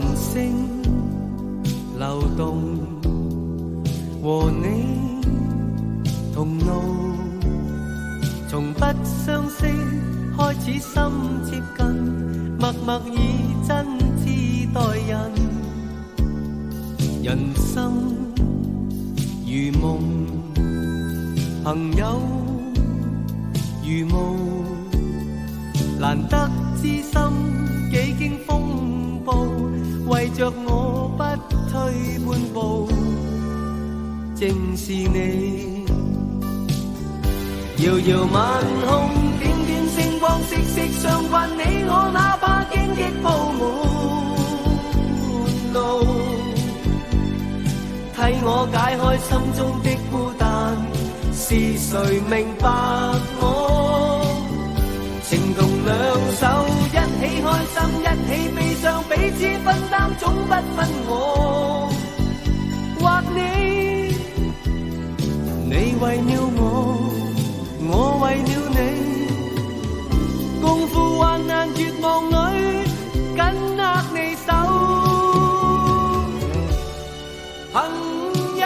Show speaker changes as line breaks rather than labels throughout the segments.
繁星流動，和你同路，從不相識開始心接近，默默以真摯待人。人生如夢，朋友如霧，難得知心幾經風暴，為着我不退半步，正是你。遙遙晚空，點點星光，息息相關，你我哪怕荊棘鋪滿路，替我解開心中的孤單，是誰明白我？情同兩手，一起開心，一起悲傷，彼此分擔，總不分我或你。你為了我為了你，共赴患難絕望裏，緊握你手，朋友。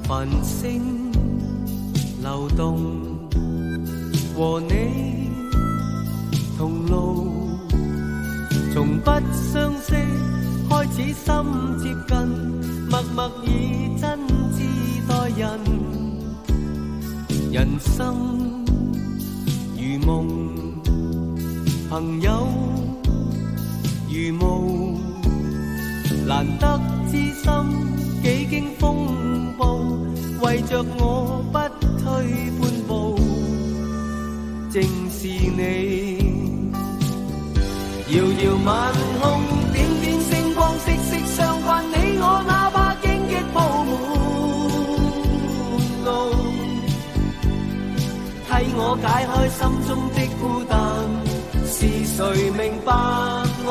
繁星流動，和你同路，從不相識開始心接近，默默以真摯待人。人生如夢，朋友如霧，難得知心幾經風暴，為着我不退半步，正是你。遙遙晚空，點點星光，息息相關，你我哪怕荊棘鋪滿路，替我解開心中的孤單，是誰明白我？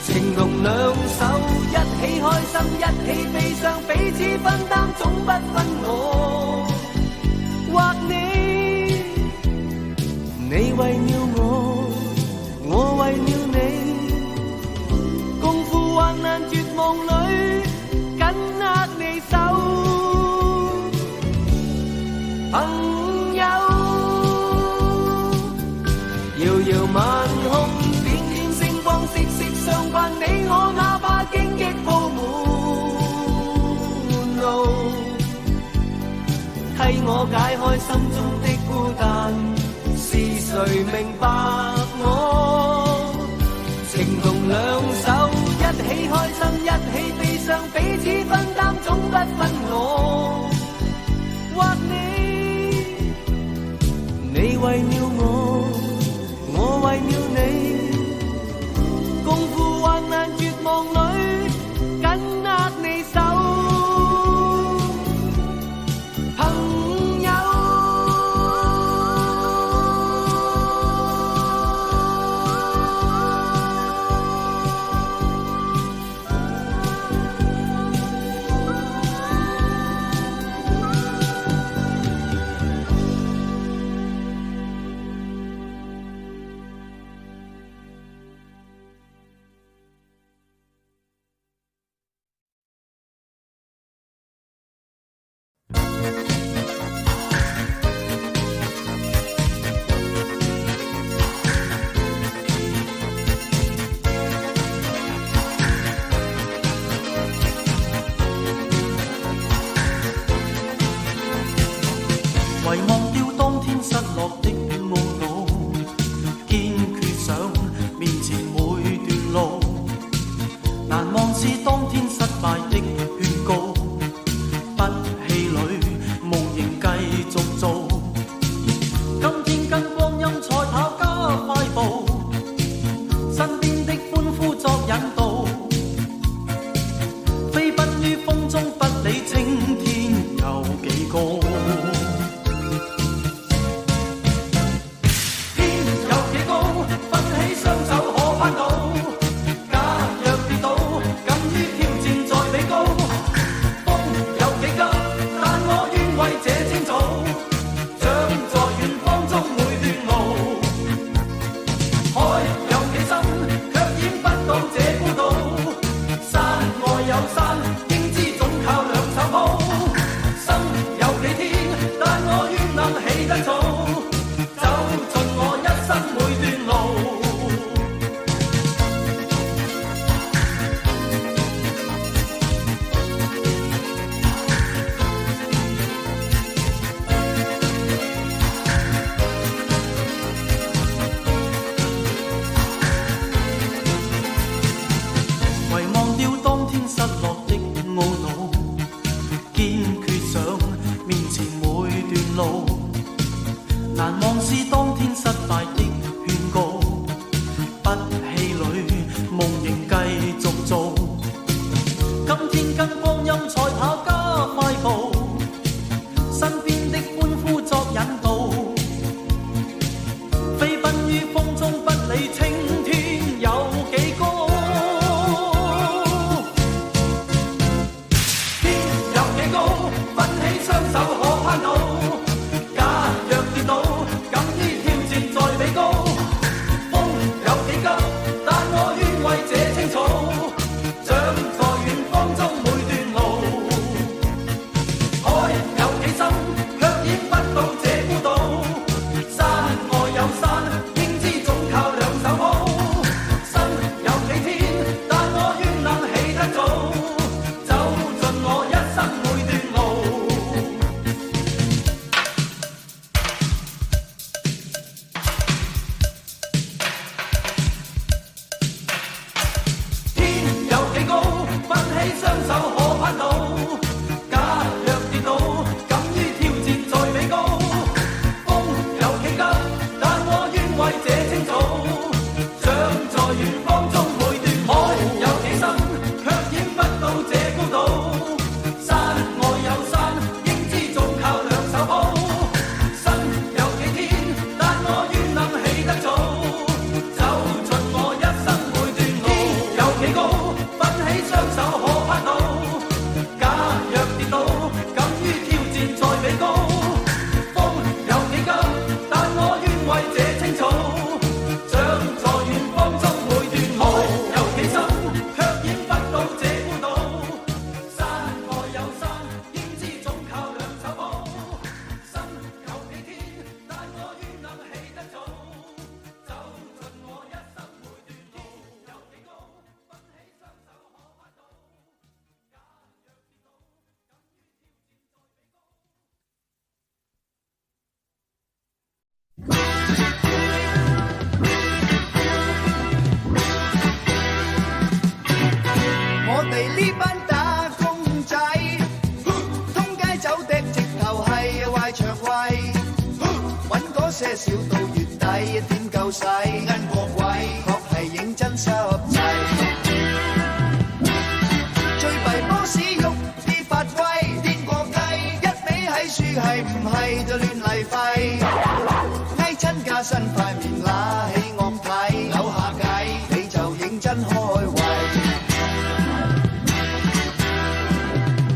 情同兩手，一起開心，一起悲傷，彼此分擔，總不分我或你。你為了我為了你，共赴患難絕望裏，緊握你手，朋友。遙遙晚空，點點星光，息息相關，你我哪怕荊棘鋪滿路，替我解開心中的孤單，是誰明白我？情同兩手，一起開心，一起悲傷，彼此分擔，總不分我或你。你為了我為了你，共赴患難絕望裏，緊握你手，朋友。
死青天有幾高？天有幾高，奮起雙手可攀到。假若跌倒，敢於挑戰再比高。風有幾急，但我願為這青草，長在遠方中每段路。海有幾深，卻淹不到這孤島。山外有山，應知總靠兩手抱。生有幾天，但我願能起得早，走盡我一生每段路。遺忘掉當天失落的懊惱，堅決想面前每段路。難忘是當天失敗的勸告，不氣餒，夢仍繼續做。今天跟光陰賽跑加快步，身邊的歡呼作引導，飛奔於風中不理青天有幾高。天有幾高，奮起雙手可攀到。假若跌倒，敢於挑戰再比高。風有幾急，但我願為這青草，長在遠方中每段路。海有幾深，卻淹不到這孤島。山外有山，應知總靠兩手抱。身有幾天，但我願能起得早，走盡我一生每段路。天有幾高，奮起雙手可攀到。假若跌倒，敢於挑戰再比高。風有幾急，但我願為這青草，長在遠方中每段路。海有幾深，卻淹不到這孤島。山外有山，應知總靠兩手抱。身有幾天，但我願能起得早，走盡我一生每段路。天有幾高，奮起雙手可攀到。假若跌倒，敢於挑戰再比高。風有幾急，但我願為這青草，長在遠方中每段路。海有幾深，卻淹不到這孤島。山外有山，應知總靠兩手抱。身有幾天，但我願能起得早，走盡我一生每段路。有幾高，奮起雙手可攀到。假若跌倒，敢於挑戰再比高。
我哋呢班打工仔，通街走的直頭係壞腸胃，揾嗰些少到月底點夠使，恩過鬼確係認真濕滯。最弊波士喐啲發威，癲過雞，一味喺樹係唔係就亂嚟廢，挨親加身塊面揦起惡睇，扭下計你就認真開胃。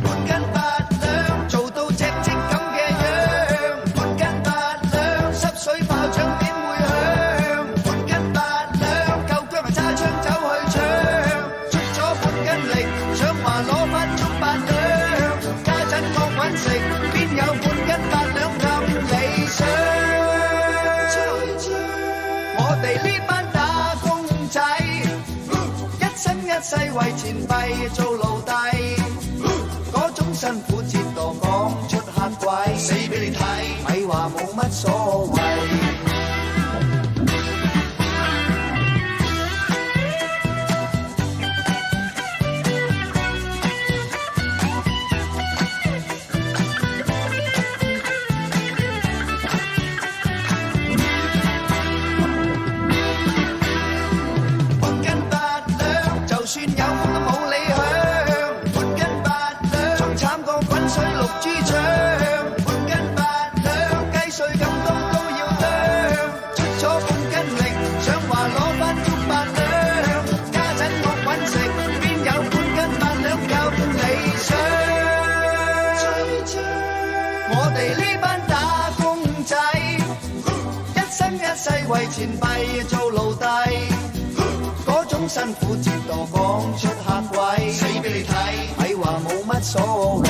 半斤八兩做到隻隻咁嘅樣，半斤八兩濕水炮仗點會響？半斤八兩夠姜係揸槍走去搶，出咗半斤力想話攞返足八兩，家陣我揾食邊有半斤八兩咁理想？我哋呢班打工仔，一生一世為錢幣做奴隸，嗰種辛苦折墮講出黑鬼，死俾你睇，咪話冇乜所謂。半斤八兩，就算有風都冇理響。半斤八兩，仲慘過想。我哋呢班打工仔，一生一世為錢幣做奴隸，嗰種辛苦折墮講出客位，死俾你睇，咪話冇乜所謂。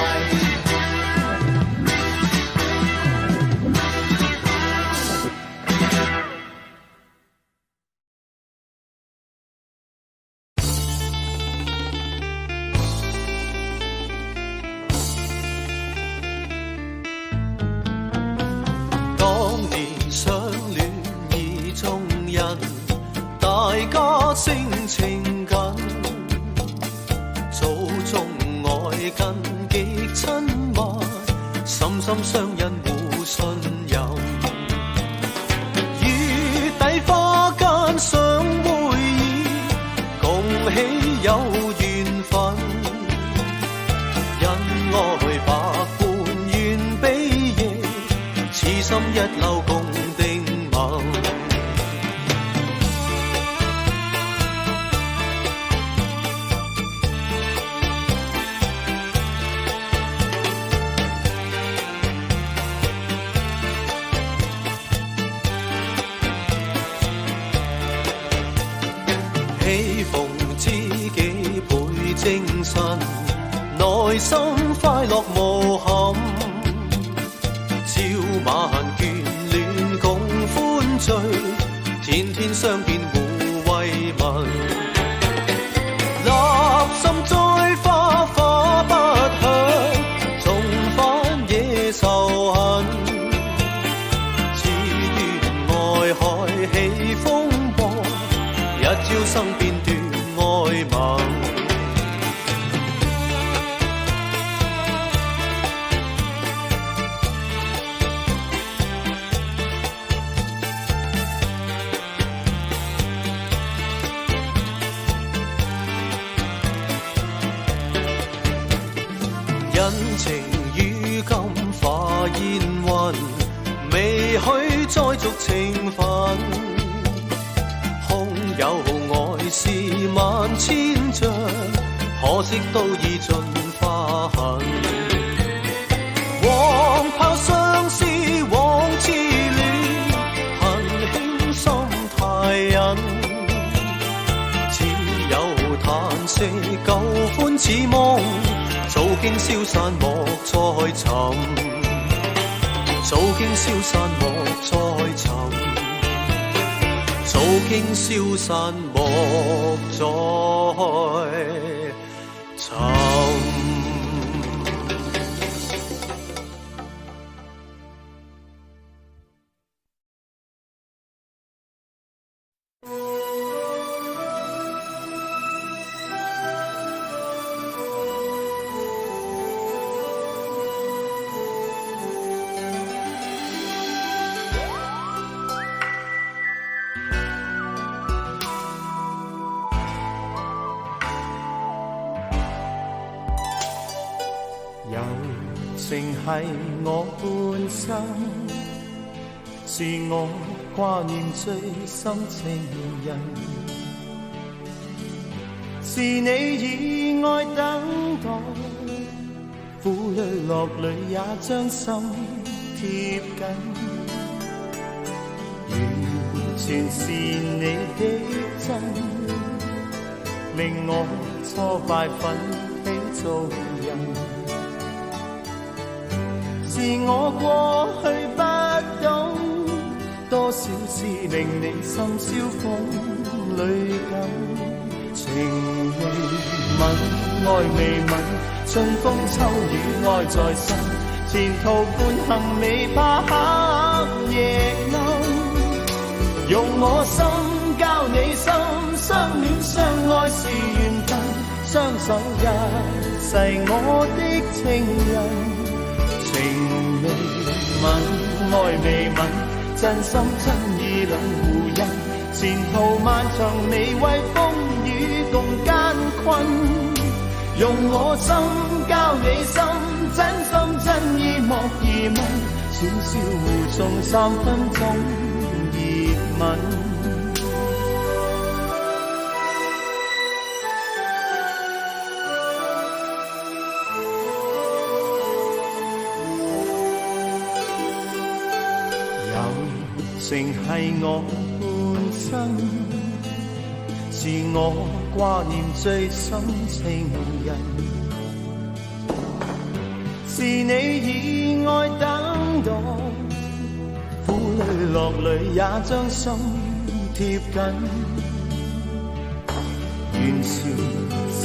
聲情緊，祖宗愛近極親密，深深相印互信任。月底花間相會意，共喜有緣分。恩愛百般願比翼，此心一縷共定盟。喜逢知己倍精神，內心快樂無憾。朝晚眷戀共歡聚，天天相見互慰問。立心栽花花不響，重返野仇恨。只願愛海起風波，一朝生變斷愛盟。恩情於今化煙雲，未許再續情分。空有愛是萬千丈，可惜都已盡花痕。黃炮相思往痴戀，恨輕心太忍。只有嘆息舊歡似夢，早經消散莫再尋，早經消散莫再尋，早經消散莫再尋。
友情係我半生，是我掛念最深情人，是你以愛等待，苦淚落淚也將心貼緊，完全是你的真，令我挫敗奮起做人。是我過去不懂，多少次令你心燒風淚感。情未泯，愛未泯，春風秋雨愛在身。前途半行未怕黑夜暗，用我心交你心，相戀相愛是緣分，雙手一世我的情人。情未泯，愛未泯，真心真意兩互印。前途漫長，未為風雨共艱困。用我心交你心，真心真意莫疑問。悄悄互送3分鐘熱吻。成係我半生，是我掛念最深情人，是你以愛等待，苦淚落淚也將心貼緊，完全是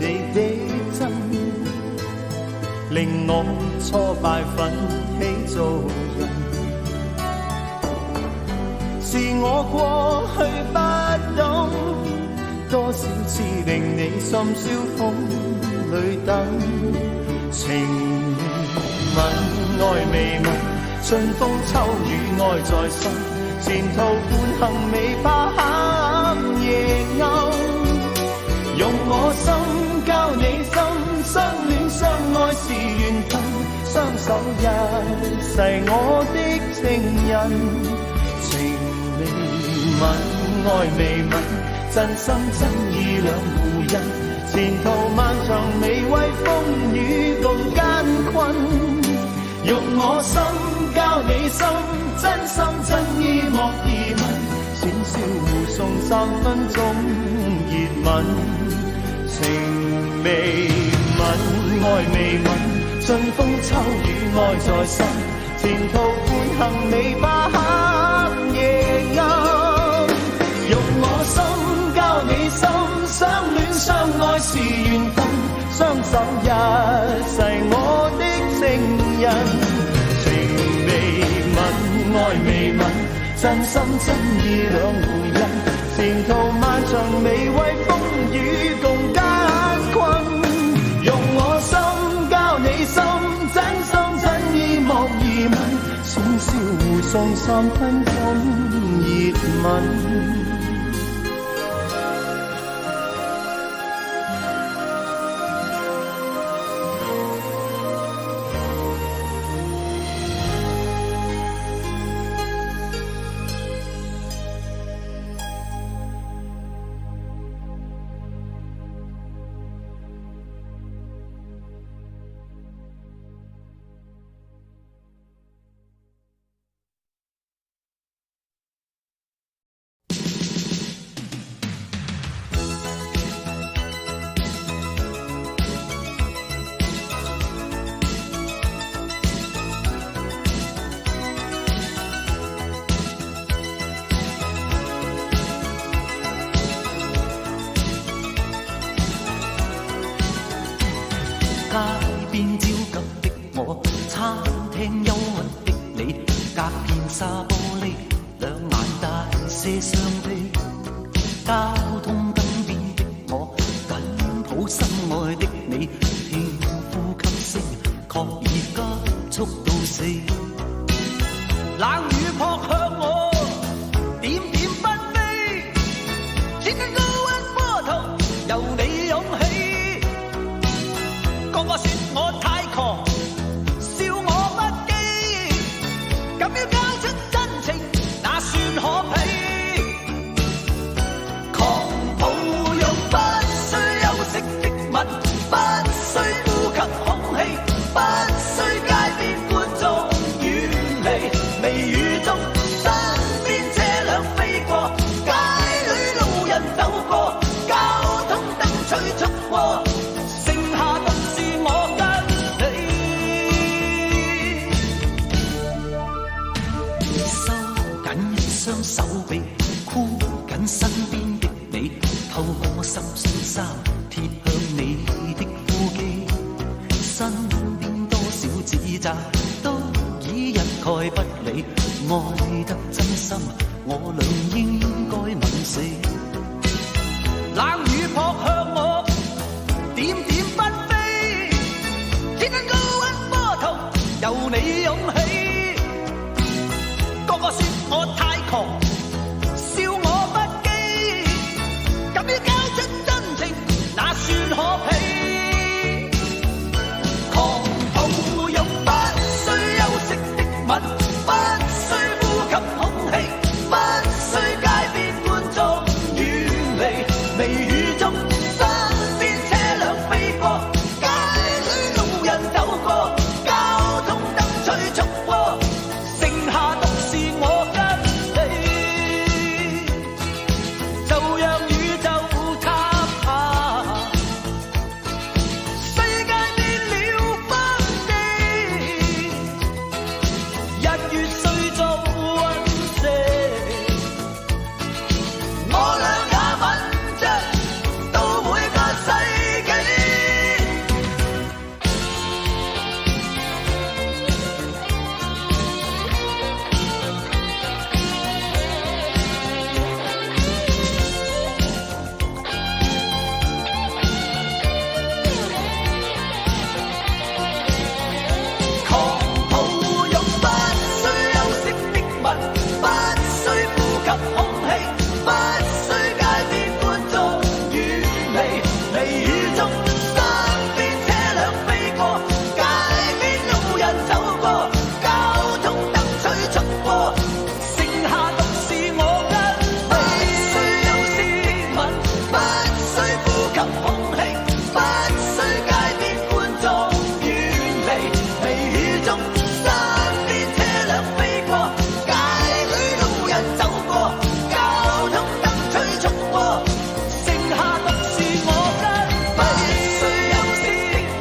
你的真，令我挫敗奮起做人。是我過去不懂，多少次令你深宵風裏等，情未吻愛未吻，春風秋雨愛在心，前途伴行未怕黑夜暗，用我心交你心，相戀相愛是緣分，相守一世我的情人。未吻愛未吻，真心真意兩互印，前途漫長未為風雨共艱困，用我心交你心，真心真意莫疑問，淺笑互送3分鐘熱吻，情未吻愛未吻，春風秋雨愛在心，前途伴行未怕黑夜暗，用我心交你心，相戀相愛是緣分，相守一世我的情人，情未吻愛未吻，真心真意兩互印，前途漫長未為風雨共艱困，用我心交你心，真心真意莫疑問，淺笑互送3分鐘熱吻。
街邊焦急的我，餐廳憂鬱的你，隔片紗玻璃，兩眼帶些傷悲。交通燈邊的我，緊抱心愛的你，聽呼吸聲，確已急速到死。冷雨撲向我，點點紛飛，千斤高溫波濤，由你湧起。個個說我太狂，笑我不羈，敢於交出真情，那算可悲。狂抱擁不需休息的吻，不需呼吸空氣，不需街邊觀眾遠離，微雨中身邊車輛飛過，街裏路人走過，交通燈催促過，剩下獨是我跟你。收緊一雙手臂，箍緊身邊的你，透過濕碎衫貼向你的呼肌，身邊多少指責都已一概不理，愛得真心，我倆應該吻死。冷雨撲向我，點點紛飛，千斤高溫波濤，由你湧起。個個說我太狂，笑我不羈，敢於交出真情，那算可悲。狂抱擁不需休息的吻，不需呼吸空氣，不需街邊觀眾遠離，微雨中身邊車輛飛過，街裏路人走過，交通燈催促過。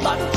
吻。